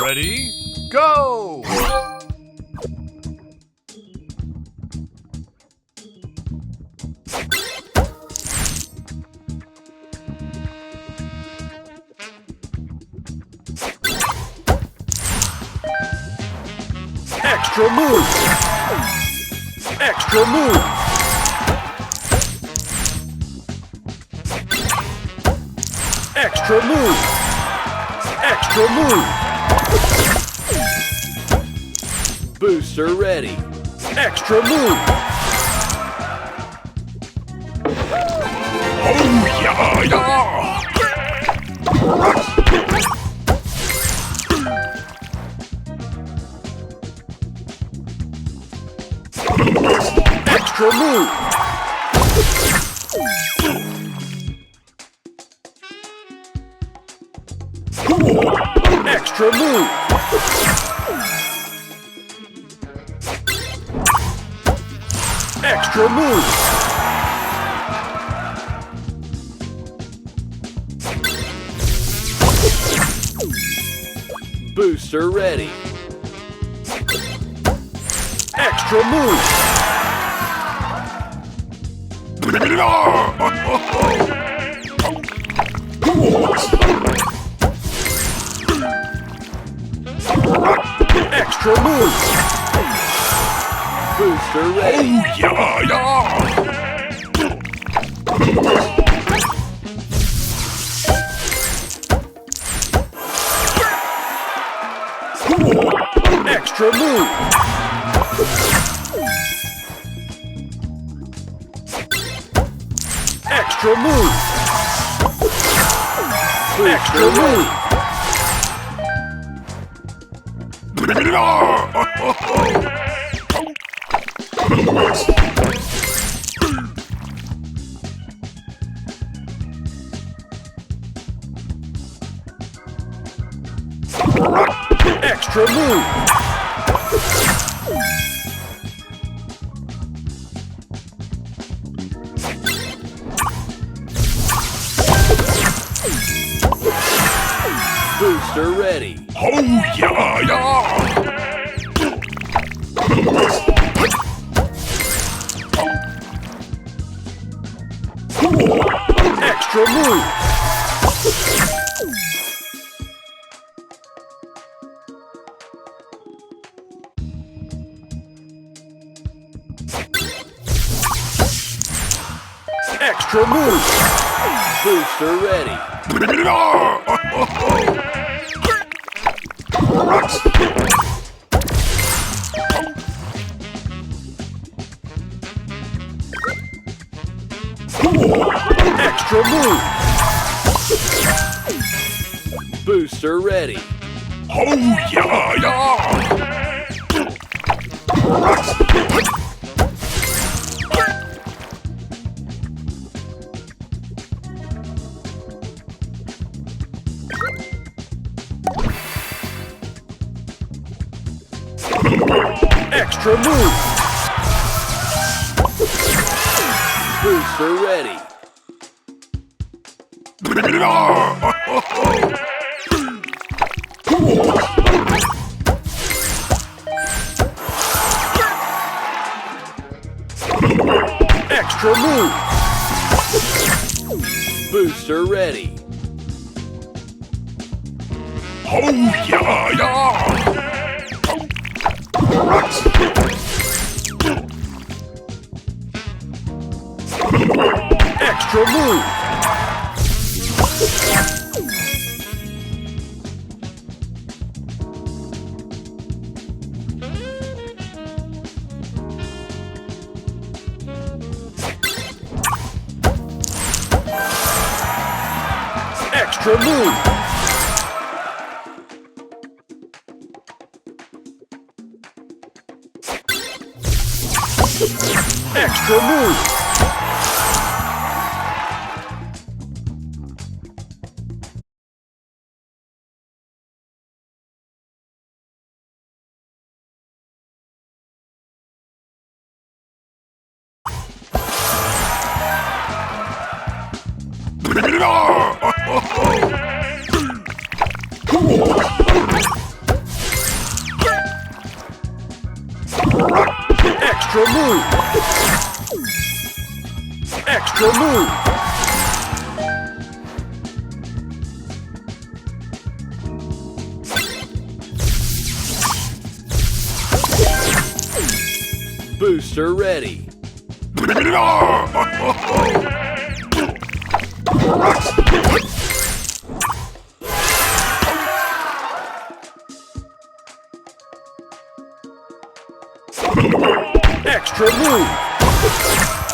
Ready? Go! Extra move! Extra move! Extra move! Extra move! Booster ready! Extra move! Oh yeah, yeah! Extra move! Extra move! Extra move! Booster ready! Extra move! Extra move! Booster ready! Oh yeah, yeah! Extra move! Extra move! Extra move! Extra move! Booster ready! Oh yeah, yeah! Extra move! Extra move! Booster ready! Extra move! Booster ready! Oh yeah, yeah! Extra move! Booster ready! Extra move! Booster ready! Oh yeah, yeah! Extra move! Extra move! Extra move! Extra move! Extra move! Booster ready. Extra move!